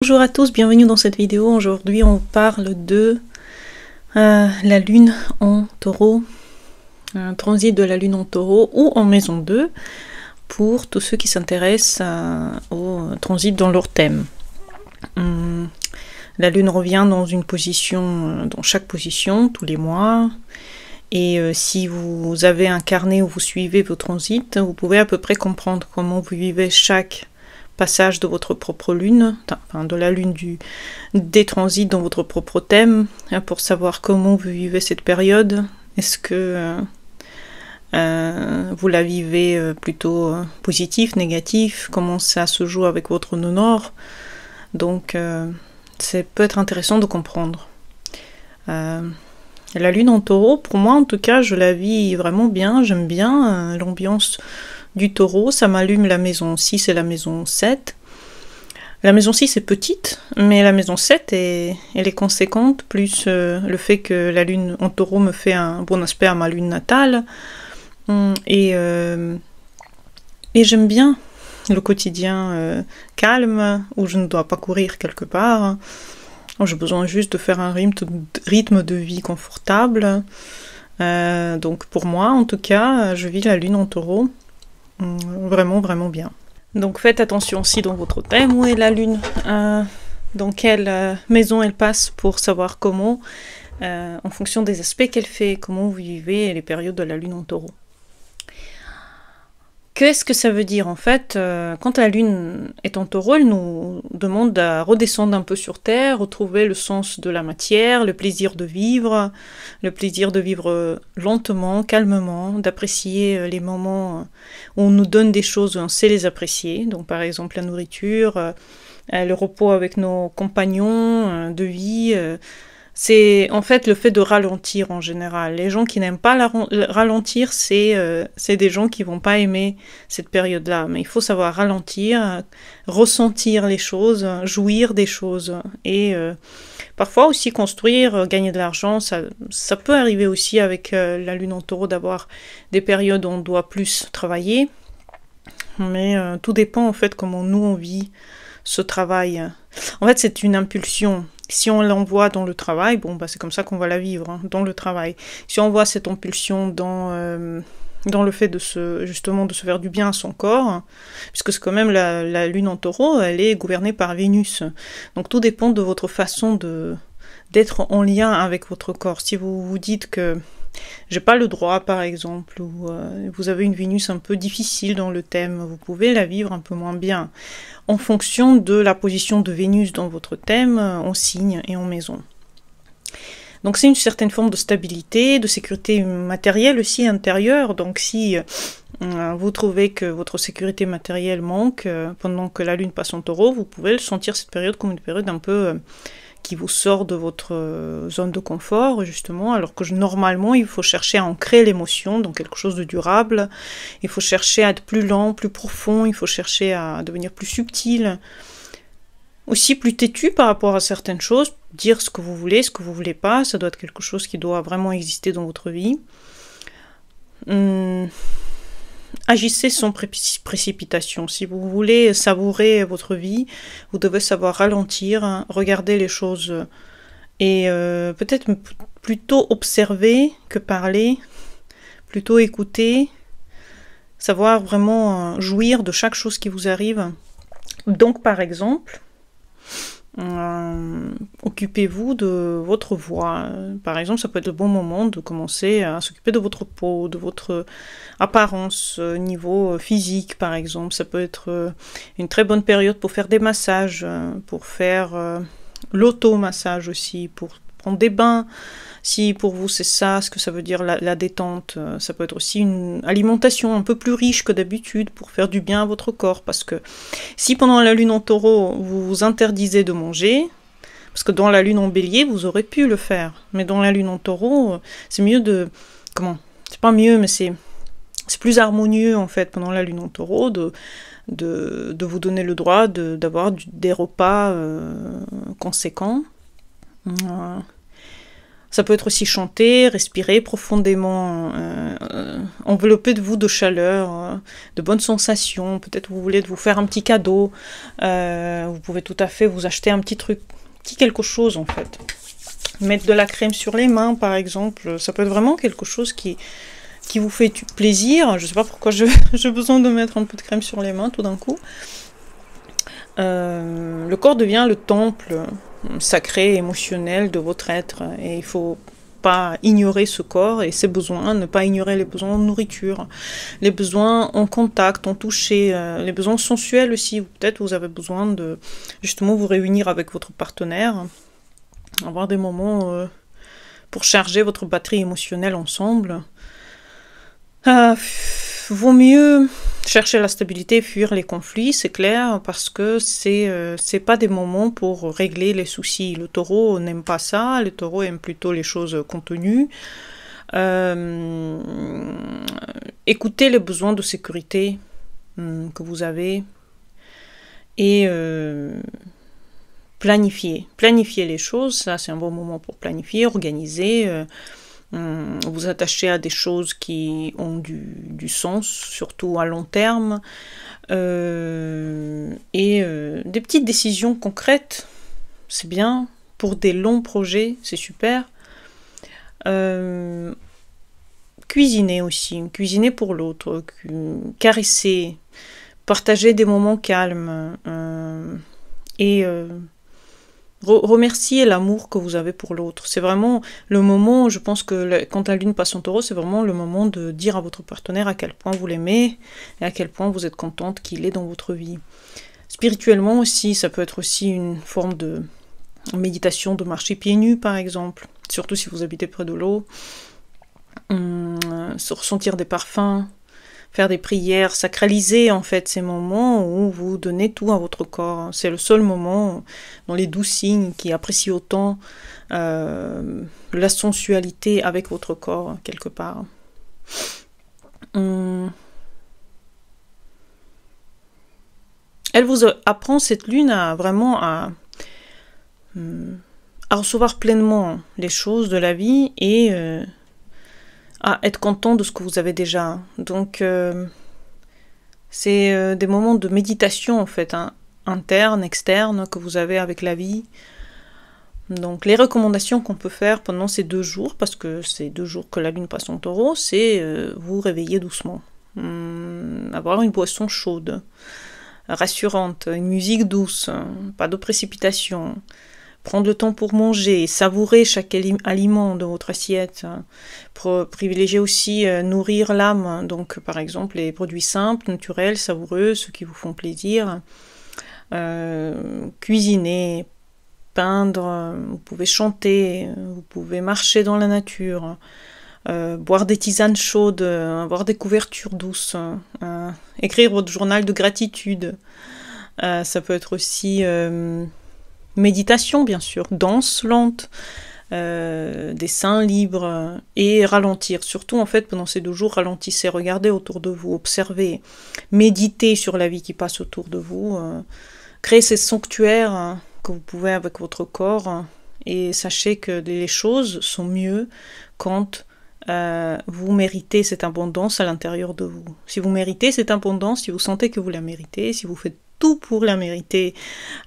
Bonjour à tous, bienvenue dans cette vidéo. Aujourd'hui on parle de la lune en taureau, un transit de la lune en taureau ou en maison 2 pour tous ceux qui s'intéressent au transit dans leur thème. La lune revient dans une position, dans chaque position, tous les mois. Et si vous avez un carnet où vous suivez vos transits, vous pouvez à peu près comprendre comment vous vivez chaque passage de votre propre lune, enfin de la lune des transits dans votre propre thème, pour savoir comment vous vivez cette période. Est-ce que vous la vivez plutôt positif, négatif? Comment ça se joue avec votre nœud nord? Donc ça peut être intéressant de comprendre. La lune en taureau, pour moi en tout cas, je la vis vraiment bien. J'aime bien l'ambiance du taureau. Ça m'allume la maison 6 et la maison 7. La maison 6 est petite, mais la maison 7 elle est conséquente, plus le fait que la lune en taureau me fait un bon aspect à ma lune natale. Et j'aime bien le quotidien calme, où je ne dois pas courir quelque part. J'ai besoin juste de faire un rythme de vie confortable. Donc pour moi, en tout cas, je vis la lune en taureau vraiment, vraiment bien. Donc faites attention aussi dans votre thème, où est la lune, dans quelle maison elle passe, pour savoir comment, en fonction des aspects qu'elle fait, comment vous vivez les périodes de la lune en taureau. Qu'est-ce que ça veut dire en fait? Quand la lune est en taureau, elle nous demande à redescendre un peu sur terre, retrouver le sens de la matière, le plaisir de vivre lentement, calmement, d'apprécier les moments où on nous donne des choses, où on sait les apprécier. Donc par exemple la nourriture, le repos avec nos compagnons de vie. C'est en fait le fait de ralentir en général. Les gens qui n'aiment pas ralentir, c'est des gens qui vont pas aimer cette période-là. Mais il faut savoir ralentir, ressentir les choses, jouir des choses. Et parfois aussi construire, gagner de l'argent. Ça peut arriver aussi avec la lune en taureau d'avoir des périodes où on doit plus travailler. Mais tout dépend en fait comment nous on vit ce travail. En fait c'est une impulsion. Si on l'envoie dans le travail, bon, bah, c'est comme ça qu'on va la vivre, hein, dans le travail. Si on voit cette impulsion dans le fait justement de se faire du bien à son corps, puisque c'est quand même la lune en taureau, elle est gouvernée par Vénus. Donc tout dépend de votre façon d'être en lien avec votre corps. Si vous vous dites que j'ai pas le droit, par exemple, ou vous avez une Vénus un peu difficile dans le thème, vous pouvez la vivre un peu moins bien, en fonction de la position de Vénus dans votre thème, en signe et en maison. Donc c'est une certaine forme de stabilité, de sécurité matérielle aussi intérieure. Donc si vous trouvez que votre sécurité matérielle manque pendant que la lune passe en taureau, vous pouvez sentir cette période comme une période un peu qui vous sort de votre zone de confort, justement, alors que normalement, il faut chercher à ancrer l'émotion dans quelque chose de durable, il faut chercher à être plus lent, plus profond, il faut chercher à devenir plus subtil, aussi plus têtu par rapport à certaines choses, dire ce que vous voulez pas, ça doit être quelque chose qui doit vraiment exister dans votre vie. Agissez sans précipitation. Si vous voulez savourer votre vie, vous devez savoir ralentir, regarder les choses et peut-être plutôt observer que parler, plutôt écouter, savoir vraiment jouir de chaque chose qui vous arrive. Donc par exemple, occupez-vous de votre voix. Par exemple, ça peut être le bon moment de commencer à s'occuper de votre peau, de votre apparence, niveau physique par exemple. Ça peut être une très bonne période pour faire des massages, pour faire l'auto-massage aussi, pour prendre des bains. Si pour vous c'est ça, ce que ça veut dire la détente, ça peut être aussi une alimentation un peu plus riche que d'habitude pour faire du bien à votre corps. Parce que si pendant la lune en taureau, vous vous interdisez de manger, parce que dans la lune en bélier, vous aurez pu le faire. Mais dans la lune en taureau, c'est mieux de... C'est pas mieux, mais c'est plus harmonieux en fait pendant la lune en taureau de vous donner le droit d'avoir des repas conséquents. Ça peut être aussi chanter, respirer profondément, envelopper de vous de chaleur, de bonnes sensations. Peut-être vous voulez vous faire un petit cadeau. Vous pouvez tout à fait vous acheter un petit truc, petit quelque chose en fait. Mettre de la crème sur les mains par exemple. Ça peut être vraiment quelque chose qui vous fait plaisir. Je ne sais pas pourquoi j'ai besoin de mettre un peu de crème sur les mains tout d'un coup. Le corps devient le temple sacré, émotionnel de votre être. Et il faut pas ignorer ce corps et ses besoins, ne pas ignorer les besoins en nourriture, les besoins en contact, en toucher, les besoins sensuels aussi. Peut-être vous avez besoin de justement vous réunir avec votre partenaire, avoir des moments pour charger votre batterie émotionnelle ensemble. Vaut mieux chercher la stabilité, fuir les conflits, c'est clair, parce que c'est pas des moments pour régler les soucis. Le taureau n'aime pas ça, le taureau aime plutôt les choses contenues. Écoutez les besoins de sécurité que vous avez et planifier les choses. Ça, c'est un bon moment pour planifier, organiser. Vous attachez à des choses qui ont du sens, surtout à long terme, et des petites décisions concrètes, c'est bien. Pour des longs projets, c'est super. Cuisiner aussi, cuisiner pour l'autre, caresser, partager des moments calmes, et remercier l'amour que vous avez pour l'autre. C'est vraiment le moment, je pense que quand la lune passe en taureau, c'est vraiment le moment de dire à votre partenaire à quel point vous l'aimez et à quel point vous êtes contente qu'il est dans votre vie. Spirituellement aussi, ça peut être aussi une forme de méditation, de marcher pieds nus par exemple, surtout si vous habitez près de l'eau, se ressentir des parfums, faire des prières, sacraliser en fait ces moments où vous donnez tout à votre corps. C'est le seul moment dans les 12 signes qui apprécient autant la sensualité avec votre corps quelque part. Elle vous apprend cette lune à vraiment à recevoir pleinement les choses de la vie et à être content de ce que vous avez déjà. Donc, c'est des moments de méditation, en fait, hein, interne, externe, que vous avez avec la vie. Donc, les recommandations qu'on peut faire pendant ces 2 jours, parce que c'est 2 jours que la lune passe en taureau, c'est vous réveiller doucement. Avoir une boisson chaude, rassurante, une musique douce, pas de précipitation. Prendre le temps pour manger, savourer chaque aliment de votre assiette. Privilégier aussi nourrir l'âme, donc par exemple les produits simples, naturels, savoureux, ceux qui vous font plaisir. Cuisiner, peindre, vous pouvez chanter, vous pouvez marcher dans la nature, boire des tisanes chaudes, avoir des couvertures douces, écrire votre journal de gratitude. Ça peut être aussi méditation, bien sûr, danse lente, dessin libre, et ralentir. Surtout, en fait, pendant ces 2 jours, ralentissez, regardez autour de vous, observez, méditez sur la vie qui passe autour de vous, créez ces sanctuaires que vous pouvez avec votre corps, et sachez que les choses sont mieux quand vous méritez cette abondance à l'intérieur de vous. Si vous méritez cette abondance, si vous sentez que vous la méritez, si vous faites tout pour la mériter,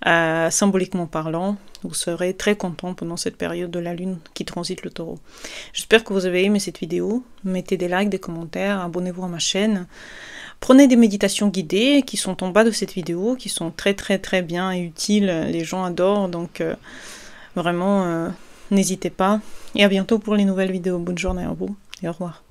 symboliquement parlant, vous serez très content pendant cette période de la lune qui transite le taureau. J'espère que vous avez aimé cette vidéo. Mettez des likes, des commentaires, abonnez-vous à ma chaîne. Prenez des méditations guidées qui sont en bas de cette vidéo, qui sont très très très bien et utiles. Les gens adorent, donc vraiment n'hésitez pas. Et à bientôt pour les nouvelles vidéos. Bonne journée à vous et au revoir.